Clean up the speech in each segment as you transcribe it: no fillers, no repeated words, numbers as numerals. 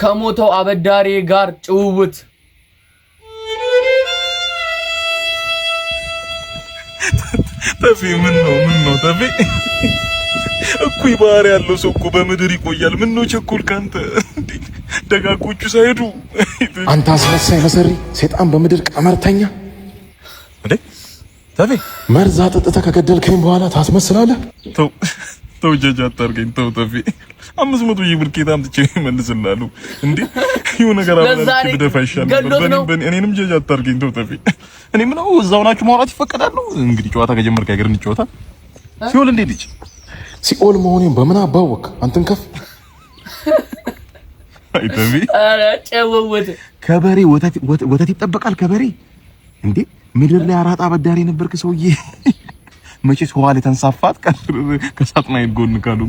ከሞተው አበዳሪ ጋር ጭውውት ተፊ ምን ነው ተፊ እኩይ ባህሪ ያለው ሰው እኮ በምድር ይቆያል። ምን ነው ቸኩል ካንተ ደጋጎቹ ሳይሄዱ አንተ አስመሳይ መሰሪ ሰይጣን በምድር ቀመርተኛ እንዴ ተፊ መርዛ አጠጥተህ ከገደልከኝ በኋላ ታስመስላለህ። ተው ጀጃ አታርገኝ ተው ተፊ 500 ሺህ ብር ኬታ አምጥቼ መልስልሃለሁ እንዴ ይሁን ነገር አብላችሁ ብደፋ ይሻላል። እኔንም ጀጃ አታርገኝ ተው ተፊ እኔ ምነው እዛው ናችሁ ማውራት ይፈቀዳል ነው እንግዲህ ጨዋታ ከጀመርክ አይገር እንጨዋታ ሲኦል እንዴ ልጅ ሲኦል መሆኔን በምን አባወቅ አንተን ከፍ አይ ተፊ አረ ጨውውት ከበሬ ወተት ይጠበቃል ከበሬ እንዴ ምድር ላይ አራጣ አበዳሪ ነበርክ ሰውዬ መቼስ ኋላ ተንሳፋት ከሳጥናይል ጎን ካሉ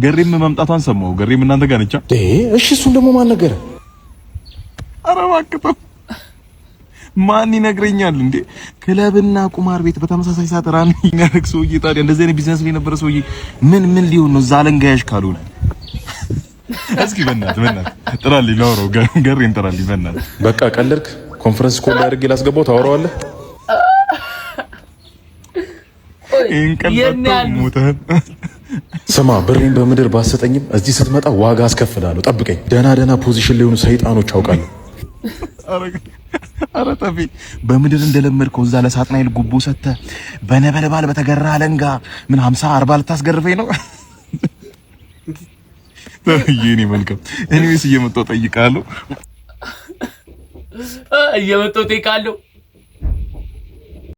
ገሪም መምጣቷን ሰማው። ገሪም እናንተ ጋር ነቻ እሺ እሱን ደግሞ ማን ነገረ? ኧረ እባክህ ማን ይነግረኛል እንዴ? ክለብና ቁማር ቤት በተመሳሳይ ሰዓት ራን የሚያደርግ ሰውዬ ታዲያ እንደዚህ አይነት ቢዝነስ ላይ ነበር ሰውዬ ምን ሊሆን ነው? ዛለንጋያሽ ካልሆነ እስኪ በእናትህ ጥራልኝ ላውራው ገሪን ጥራልኝ በእናትህ። በቃ ቀለድክ። ኮንፈረንስ ኮል አድርጌ ላስገባው ታወራዋለህ። ስማ ብሬን በምድር ባሰጠኝም እዚህ ስትመጣ ዋጋ አስከፍላለሁ። ጠብቀኝ። ደህና ፖዚሽን ላይ ሆኑ ሰይጣኖች አውቃለሁ። አረ ተፊ በምድር እንደለመድከው እዛ ለሳጥናይል ጉቦ ሰጥተህ በነበልባል በተገራ አለንጋ ምን 50 40 ልታስገርፈኝ ነው? የኔ መልካም እኔስ እየመጣሁ ጠይቃለሁ።